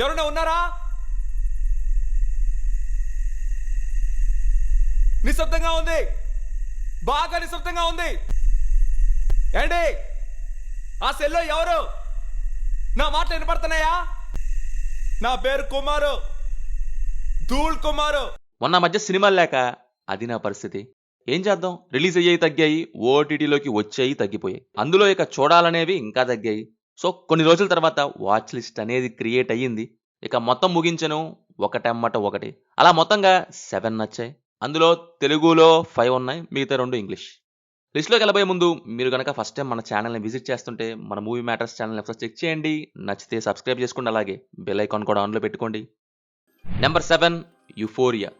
ఎవరైనా ఉన్నారా? నిశ్శబ్దంగా ఉంది, బాగా నిశ్శబ్దంగా ఉంది. ఏంటి ఆ సెల్లో ఎవరు? నా మాటలు వినపడుతున్నాయా? నా పేరు కుమారు, ధూళ్ కుమారు. మొన్న మధ్య సినిమాలు లేక అది నా పరిస్థితి. ఏం చేద్దాం, రిలీజ్ అయ్యాయి తగ్గాయి, ఓటీటీలోకి వచ్చాయి తగ్గిపోయాయి, అందులో ఇక చూడాలనేవి ఇంకా తగ్గాయి. సో కొన్ని రోజుల తర్వాత వాచ్ లిస్ట్ అనేది క్రియేట్ అయ్యింది. ఇక మొత్తం ముగించను, ఒకటెమ్మట ఒకటి, అలా మొత్తంగా 7 నచ్చాయి. అందులో తెలుగులో 5 ఉన్నాయి, మిగతా 2 ఇంగ్లీష్. లిస్ట్లోకి వెళ్ళబోయే ముందు మీరు కనుక ఫస్ట్ టైం మన ఛానల్ని విజిట్ చేస్తుంటే మన మూవీ మ్యాటర్స్ ఛానల్ని ఒకసారి చెక్ చేయండి. నచ్చితే సబ్స్క్రైబ్ చేసుకోండి, అలాగే బెల్ ఐకాన్ కూడా ఆన్లో పెట్టుకోండి. Number 7 euphoria.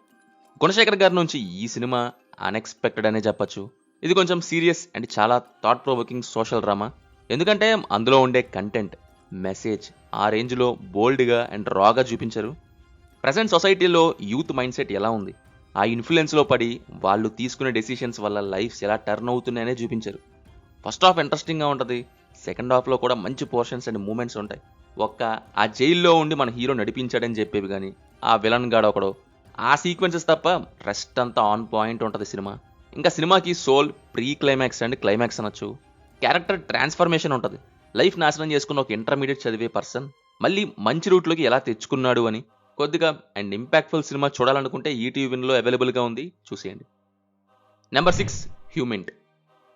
గుణశేఖర్ గారి నుంచి ఈ సినిమా అన్ఎక్స్పెక్టెడ్ అనే చెప్పచ్చు. ఇది కొంచెం సీరియస్ అండ్ చాలా థాట్ ప్రొవోకింగ్ సోషల్ డ్రామా. ఎందుకంటే అందులో ఉండే కంటెంట్, మెసేజ్ ఆ రేంజ్లో బోల్డ్గా అండ్ రాగా చూపించారు. ప్రజెంట్ సొసైటీలో యూత్ మైండ్ సెట్ ఎలా ఉంది, ఆ ఇన్ఫ్లుయెన్స్లో పడి వాళ్ళు తీసుకునే డెసిషన్స్ వల్ల లైఫ్స్ ఎలా టర్న్ అవుతున్నాయనే చూపించారు. ఫస్ట్ హాఫ్ ఇంట్రెస్టింగ్గా ఉంటుంది, సెకండ్ హాఫ్లో కూడా మంచి పోర్షన్స్ అండ్ మూమెంట్స్ ఉంటాయి. ఆ జైల్లో ఉండి మన హీరో నడిపించాడని చెప్పేవి కానీ, ఆ విలన్ గాడు ఒకడో, ఆ సీక్వెన్సెస్ తప్ప రెస్ట్ అంతా ఆన్ పాయింట్ ఉంటుంది సినిమా. ఇంకా సినిమాకి soul, pre climax and climax అనొచ్చు. క్యారెక్టర్ ట్రాన్స్ఫర్మేషన్ ఉంటుంది. లైఫ్ నాశనం చేసుకున్న ఒక ఇంటర్మీడియట్ చదివే పర్సన్ మళ్ళీ మంచి రూట్లోకి ఎలా తెచ్చుకున్నాడు అని. కొద్దిగా అండ్ ఇంపాక్ట్ఫుల్ సినిమా చూడాలనుకుంటే ఈటీవీ విన్లో అవైలబుల్గా ఉంది, చూసేయండి. Number 6 Humint.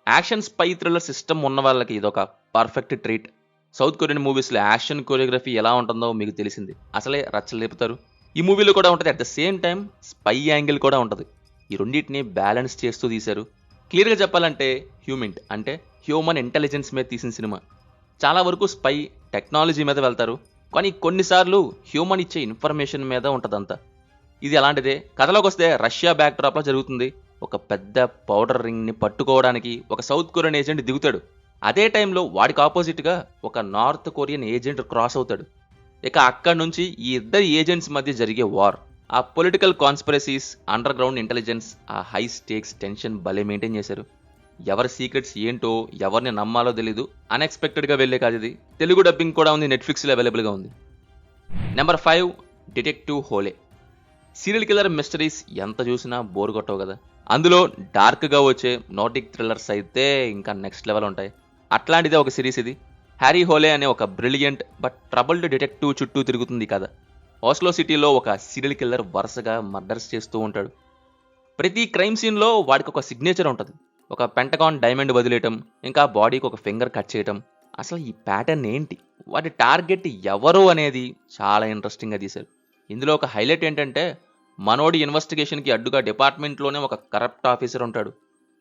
Action spy thriller system ఉన్న వాళ్ళకి ఇదొక పర్ఫెక్ట్ ట్రీట్. సౌత్ కొరియన్ మూవీస్లో యాక్షన్ కొరియోగ్రఫీ ఎలా ఉంటుందో మీకు తెలిసింది, అసలే రచ్చలేపుతారు. ఈ మూవీలో కూడా ఉంటుంది, at the same time spy angle కూడా ఉంటుంది. ఈ రెండింటిని బ్యాలెన్స్ చేస్తూ తీశారు. క్లియర్గా చెప్పాలంటే హ్యూమింట్ అంటే హ్యూమన్ ఇంటెలిజెన్స్ మీద తీసిన సినిమా. చాలా వరకు స్పై టెక్నాలజీ మీద వెళ్తారు, కానీ కొన్నిసార్లు హ్యూమన్ ఇచ్చే ఇన్ఫర్మేషన్ మీద ఉంటుందంతా. ఇది అలాంటిదే. కథలోకి వస్తే రష్యా బ్యాక్డ్రాప్లో జరుగుతుంది. ఒక పెద్ద పౌడర్ రింగ్ని పట్టుకోవడానికి ఒక సౌత్ కొరియన్ ఏజెంట్ దిగుతాడు. అదే టైంలో వాడికి ఆపోజిట్గా ఒక నార్త్ కొరియన్ ఏజెంట్ క్రాస్ అవుతాడు. ఇక అక్కడి నుంచి ఈ ఇద్దరు ఏజెంట్స్ మధ్య జరిగే వార్, ఆ political conspiracies, under ground intelligence, ఆ హై స్టేక్స్ టెన్షన్ భలే మెయింటైన్ చేశారు. ఎవరి సీక్రెట్స్ ఏంటో, ఎవరిని నమ్మాలో తెలీదు. అన్ఎక్స్పెక్టెడ్గా వెళ్ళే కాదు ఇది. తెలుగు డబ్బింగ్ కూడా ఉంది, నెట్ఫ్లిక్స్లో అవైలబుల్గా ఉంది. Number 5 detective Hole. Serial killer mysteries ఎంత చూసినా బోర్ కొట్టవు కదా. అందులో డార్క్గా వచ్చే నోటిక్ థ్రిల్లర్స్ అయితే ఇంకా నెక్స్ట్ లెవెల్ ఉంటాయి. అట్లాంటిదే ఒక సిరీస్ ఇది. హ్యారీ హోలే అనే ఒక బ్రిలియంట్ బట్ ట్రబుల్డ్ డిటెక్టివ్ చుట్టూ తిరుగుతుంది కథ. ఓస్లో సిటీలో ఒక సీరియల్ కిల్లర్ వరుసగా మర్డర్స్ చేస్తూ ఉంటాడు. ప్రతి క్రైమ్ సీన్లో వాడికి ఒక సిగ్నేచర్ ఉంటుంది. ఒక పెంటగాన్ డైమండ్ వదిలేయటం, ఇంకా బాడీకి ఒక ఫింగర్ కట్ చేయటం. అసలు ఈ ప్యాటర్న్ ఏంటి, వాటి టార్గెట్ ఎవరు అనేది చాలా ఇంట్రెస్టింగ్గా తీశారు. ఇందులో ఒక హైలైట్ ఏంటంటే మనోడి ఇన్వెస్టిగేషన్కి అడ్డుగా డిపార్ట్మెంట్లోనే ఒక కరప్ట్ ఆఫీసర్ ఉంటాడు.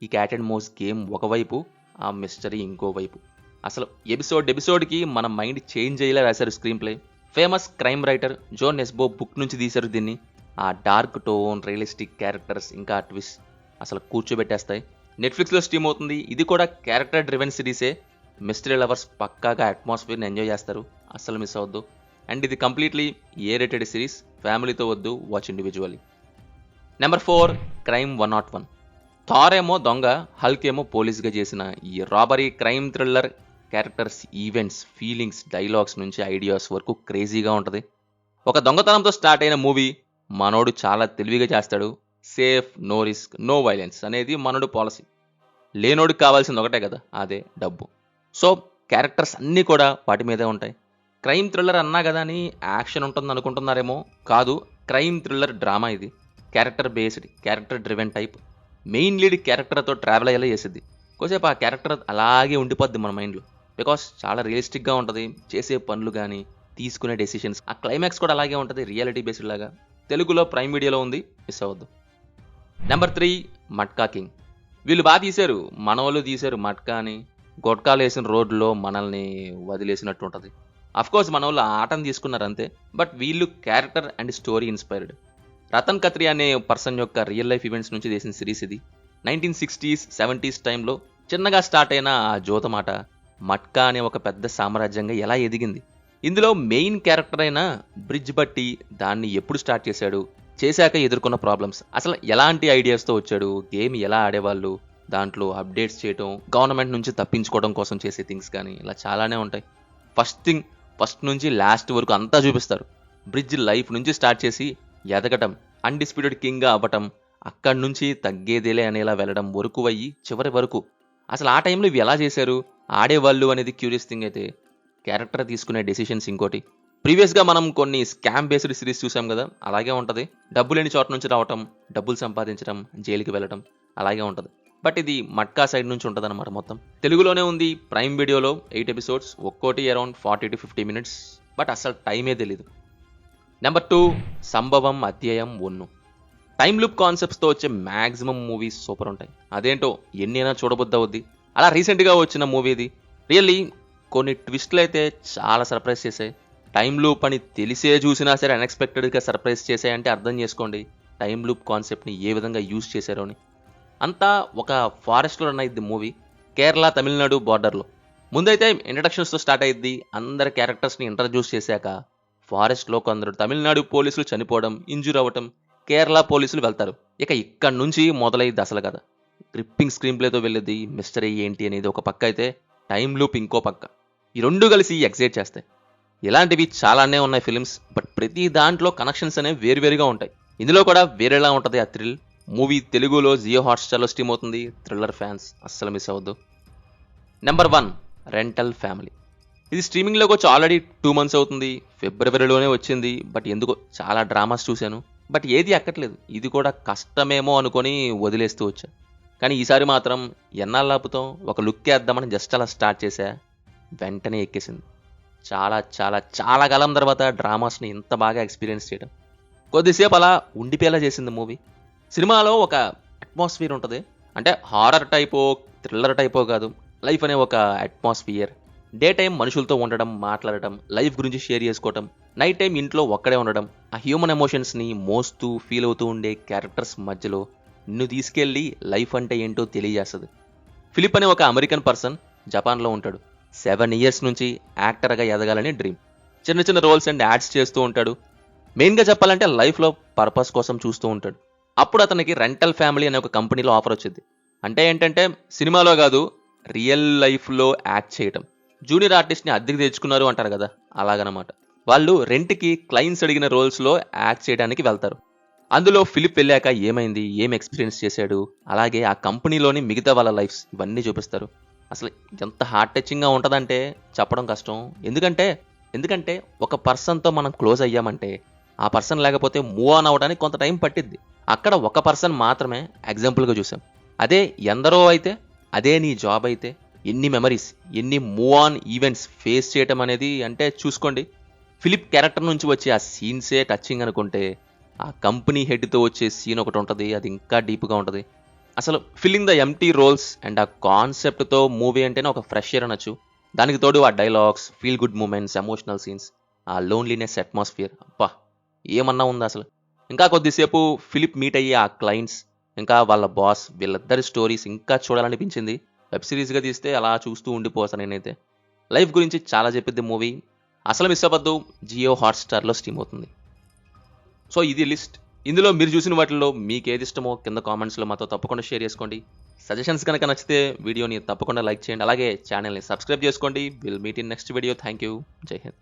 ఈ క్యాట్ అండ్ మౌస్ గేమ్ ఒకవైపు, ఆ మిస్టరీ ఇంకోవైపు. అసలు ఎపిసోడ్కి మన మైండ్ చేంజ్ అయ్యేలా రాశారు screen play. Famous crime writer Jo Nesbo book నుంచి తీశారు దీన్ని. ఆ డార్క్ టోన్, రియలిస్టిక్ క్యారెక్టర్స్, ఇంకా ట్విస్ట్ అసలు కూర్చోబెట్టేస్తాయి. నెట్ఫ్లిక్స్లో స్ట్రీమ్ అవుతుంది. ఇది కూడా క్యారెక్టర్ డ్రివెన్ సిరీసే. మిస్టరీ లవర్స్ పక్కాగా అట్మాస్ఫియర్ని ఎంజాయ్ చేస్తారు, అస్సలు మిస్ అవ్వద్దు. అండ్ ఇది కంప్లీట్లీ ఏ రేటెడ్ సిరీస్, ఫ్యామిలీతో వద్దు, watch individually. Number 4 crime 101. Thor ఏమో దొంగ, హల్క్ ఏమో పోలీస్గా చేసిన ఈ robbery crime thriller characters, events, feelings, dialogues నుంచి ఐడియాస్ వరకు క్రేజీగా ఉంటుంది. ఒక దొంగతనంతో స్టార్ట్ అయిన మూవీ మనోడు చాలా తెలివిగా చేస్తాడు. Safe, no risk, no violence అనేది మనోడు పాలసీ. లేనోడికి కావాల్సింది ఒకటే కదా, అదే డబ్బు. సో క్యారెక్టర్స్ అన్నీ కూడా వాటి మీదే ఉంటాయి. క్రైమ్ థ్రిల్లర్ అన్నా కదా అని యాక్షన్ ఉంటుంది అనుకుంటున్నారేమో, కాదు. క్రైమ్ థ్రిల్లర్ డ్రామా ఇది. Character based, character driven type. Main lead క్యారెక్టర్తో ట్రావెల్ అయ్యేలా చేసిద్ది. కొద్దిసేపు ఆ క్యారెక్టర్ అలాగే ఉండిపోద్ది మన మైండ్లో, బికాస్ చాలా రియలిస్టిక్గా ఉంటుంది. చేసే పనులు కానీ, తీసుకునే డెసిషన్స్, ఆ క్లైమాక్స్ కూడా అలాగే ఉంటుంది, రియాలిటీ బేస్డ్ లాగా. తెలుగులో ప్రైమ్ వీడియోలో ఉంది, మిస్ అవ్వద్దు. Number 3 matka king. వీళ్ళు బాగా తీశారు, మనోళ్ళు తీశారు. మట్కా అని గొట్కాలు వేసిన రోడ్లో మనల్ని వదిలేసినట్టు ఉంటుంది. అఫ్కోర్స్ మన వాళ్ళు ఆటను తీసుకున్నారు అంతే, బట్ వీళ్ళు character and story inspired. Ratan Khatri అనే పర్సన్ యొక్క రియల్ లైఫ్ ఈవెంట్స్ నుంచి చేసిన సిరీస్ ఇది. 1960s, 70s టైంలో చిన్నగా స్టార్ట్ అయిన ఆ జోతమాట మట్కా అనే ఒక పెద్ద సామ్రాజ్యంగా ఎలా ఎదిగింది. ఇందులో మెయిన్ క్యారెక్టర్ అయిన బ్రిడ్జ్ బట్టి దాన్ని ఎప్పుడు స్టార్ట్ చేశాడు, చేశాక ఎదుర్కొన్న ప్రాబ్లమ్స్, అసలు ఎలాంటి ఐడియాస్తో వచ్చాడు, గేమ్ ఎలా ఆడేవాళ్ళు, దాంట్లో అప్డేట్స్ చేయటం, గవర్నమెంట్ నుంచి తప్పించుకోవడం కోసం చేసే థింగ్స్ కానీ ఇలా చాలానే ఉంటాయి. ఫస్ట్ నుంచి లాస్ట్ వరకు అంతా చూపిస్తారు. బ్రిడ్జ్ లైఫ్ నుంచి స్టార్ట్ చేసి ఎదగటం, అన్డిస్ప్యూటెడ్ కింగ్గా అవ్వటం, అక్కడి నుంచి తగ్గేదేలే అనేలా వెళ్ళడం వరకు అయ్యి చివరి వరకు అసలు ఆ టైంలో ఇవి ఎలా చేశారు, ఆడేవాళ్ళు అనేది క్యూరియస్ థింగ్ అయితే, క్యారెక్టర్ తీసుకునే డెసిషన్స్ ఇంకోటి. ప్రీవియస్గా మనం కొన్ని స్కామ్ బేస్డ్ సిరీస్ చూసాం కదా, అలాగే ఉంటుంది. డబ్బు లేని చోట నుంచి రావటం, డబ్బులు సంపాదించడం, జైలుకి వెళ్ళటం, అలాగే ఉంటుంది. బట్ ఇది మట్కా సైడ్ నుంచి ఉంటుంది అనమాట. మొత్తం తెలుగులోనే ఉంది, ప్రైమ్ వీడియోలో 8 ఎపిసోడ్స్, ఒక్కోటి అరౌండ్ 40 to 50 minutes. బట్ అసలు టైమే తెలీదు. నెంబర్ 2 సంభవం అధ్యాయం 1. టైమ్ లూప్ కాన్సెప్ట్స్తో వచ్చే మ్యాక్సిమం మూవీస్ సూపర్ ఉంటాయి. అదేంటో ఎన్నైనా చూడబుద్దవుద్ది. అలా రీసెంట్గా వచ్చిన మూవీ ఇది. రియల్లీ కొన్ని ట్విస్ట్లు అయితే చాలా సర్ప్రైజ్ చేశాయి. టైమ్ లూప్ అని తెలిసే చూసినా సరే అన్ఎక్స్పెక్టెడ్గా సర్ప్రైజ్ చేశాయంటే అర్థం చేసుకోండి టైమ్ లూప్ కాన్సెప్ట్ని ఏ విధంగా యూజ్ చేశారో అని. అంతా ఒక ఫారెస్ట్లో రన్ అయ్యిద్ది మూవీ, కేరళ తమిళనాడు బార్డర్లో. ముందైతే ఇంట్రడక్షన్స్తో స్టార్ట్ అయ్యిద్ది. అందరి క్యారెక్టర్స్ని ఇంట్రడ్యూస్ చేశాక ఫారెస్ట్లో కొందరు తమిళనాడు పోలీసులు చనిపోవడం, ఇంజూర్ అవ్వటం, కేరళ పోలీసులు వెళ్తారు. ఇక ఇక్కడి నుంచి మొదలైద్ది అసలు కదా. గ్రిప్పింగ్ స్క్రీన్ ప్లేతో వెళ్ళేది, మిస్టరీ ఏంటి అనేది ఒక పక్క అయితే, టైమ్ లూప్ ఇంకో పక్క. ఈ రెండు కలిసి ఎక్సైట్ చేస్తాయి. ఇలాంటివి చాలానే ఉన్నాయి ఫిలిమ్స్, బట్ ప్రతి దాంట్లో కనెక్షన్స్ అనేవి వేరువేరుగా ఉంటాయి. ఇందులో కూడా వేరేలా ఉంటుంది ఆ థ్రిల్. మూవీ తెలుగులో జియో హాట్స్టార్లో స్ట్రీమ్ అవుతుంది. థ్రిల్లర్ ఫ్యాన్స్ అస్సలు మిస్ అవ్వద్దు. Number 1 rental family. ఇది స్ట్రీమింగ్లోకి వచ్చి ఆల్రెడీ 2 months అవుతుంది. ఫిబ్రవరిలోనే వచ్చింది. బట్ ఎందుకో చాలా డ్రామాస్ చూశాను, బట్ ఏది ఎక్కట్లేదు. ఇది కూడా కష్టమేమో అనుకొని వదిలేస్తూ వచ్చా. కానీ ఈసారి మాత్రం ఎన్నాళ్ళు ఆపుతాం, ఒక లుక్ వేద్దామని జస్ట్ అలా స్టార్ట్ చేశా, వెంటనే ఎక్కేసింది. చాలా చాలా చాలా కాలం తర్వాత డ్రామాస్ని ఇంత బాగా ఎక్స్పీరియన్స్ చేయడం, కొద్దిసేపు అలా ఉండిపోయేలా చేసింది మూవీ. సినిమాలో ఒక అట్మాస్ఫియర్ ఉంటుంది. అంటే హారర్ టైపో థ్రిల్లర్ టైపో కాదు, లైఫ్ అనే ఒక అట్మాస్ఫియర్. డే టైం మనుషులతో ఉండడం, మాట్లాడటం, లైఫ్ గురించి షేర్ చేసుకోవటం, నైట్ టైం ఇంట్లో ఒక్కడే ఉండడం, ఆ హ్యూమన్ ఎమోషన్స్ని మోస్తూ ఫీల్ అవుతూ ఉండే క్యారెక్టర్స్ మధ్యలో నిన్ను తీసుకెళ్ళి లైఫ్ అంటే ఏంటో తెలియజేస్తుంది. ఫిలిప్ అనే ఒక అమెరికన్ పర్సన్ జపాన్లో ఉంటాడు. 7 years నుంచి యాక్టర్గా ఎదగాలని డ్రీమ్. చిన్న చిన్న రోల్స్ అండ్ యాడ్స్ చేస్తూ ఉంటాడు. మెయిన్గా చెప్పాలంటే లైఫ్లో పర్పస్ కోసం చూస్తూ ఉంటాడు. అప్పుడు అతనికి రెంటల్ ఫ్యామిలీ అనే ఒక కంపెనీలో ఆఫర్ వచ్చింది. అంటే ఏంటంటే సినిమాలో కాదు, రియల్ లైఫ్లో యాక్ట్ చేయటం. జూనియర్ ఆర్టిస్ట్ని అద్దెకి తెచ్చుకున్నారు అంటారు కదా, అలాగనమాట. వాళ్ళు రెంట్కి క్లయింట్స్ అడిగిన రోల్స్లో యాక్ట్ చేయడానికి వెళ్తారు. అందులో ఫిలిప్ వెళ్ళాక ఏమైంది, ఏం ఎక్స్పీరియన్స్ చేశాడు, అలాగే ఆ కంపెనీలోని మిగతా వాళ్ళ లైఫ్స్ ఇవన్నీ చూపిస్తారు. అసలు ఎంత హార్ట్ టచింగ్గా ఉంటుందంటే చెప్పడం కష్టం. ఎందుకంటే ఒక పర్సన్తో మనం క్లోజ్ అయ్యామంటే ఆ పర్సన్ లేకపోతే మూవ్ ఆన్ అవ్వడానికి కొంత టైం పట్టిద్ది. అక్కడ ఒక పర్సన్ మాత్రమే ఎగ్జాంపుల్గా చూసాం. అదే ఎందరో అయితే, అదే నీ జాబ్ అయితే, ఎన్ని మెమరీస్, ఎన్ని మూవ్ ఆన్ ఈవెంట్స్ ఫేస్ చేయటం అనేది అంటే చూసుకోండి. ఫిలిప్ క్యారెక్టర్ నుంచి వచ్చే ఆ సీన్సే టచింగ్ అనుకుంటే, ఆ కంపెనీ హెడ్తో వచ్చే సీన్ ఒకటి ఉంటుంది, అది ఇంకా డీప్గా ఉంటుంది. అసలు filling the empty roles and ఆ కాన్సెప్ట్తో మూవీ అంటేనే ఒక ఫ్రెష్ ఎయిర్ అనొచ్చు. దానికి తోడు ఆ dialogues, feel good moments, emotional scenes, ఆ లోన్లీనెస్ అట్మాస్ఫియర్, అబ్బా ఏమన్నా ఉంది అసలు. ఇంకా కొద్దిసేపు ఫిలిప్ మీట్ అయ్యే ఆ క్లయింట్స్, ఇంకా వాళ్ళ బాస్, వీళ్ళిద్దరి స్టోరీస్ ఇంకా చూడాలనిపించింది. వెబ్ సిరీస్గా తీస్తే అలా చూస్తూ ఉండిపోతాను నేనైతే. లైఫ్ గురించి చాలా చెప్పిద్ది మూవీ, అసలు మిస్ అవ్వద్దు. జియో హాట్స్టార్లో స్ట్రీమ్ అవుతుంది. సో ఇది లిస్ట్. ఇందులో మీరు చూసిన వాటిల్లో మీకు ఏది ఇష్టమో కింద కామెంట్స్లో మాతో తప్పకుండా షేర్ చేసుకోండి. సజెషన్స్ కనుక నచ్చితే వీడియోని తప్పకుండా లైక్ చేయండి. అలాగే ఛానల్ని సబ్స్క్రైబ్ చేసుకోండి. Will meet in next video. Thank you. జై హింద్.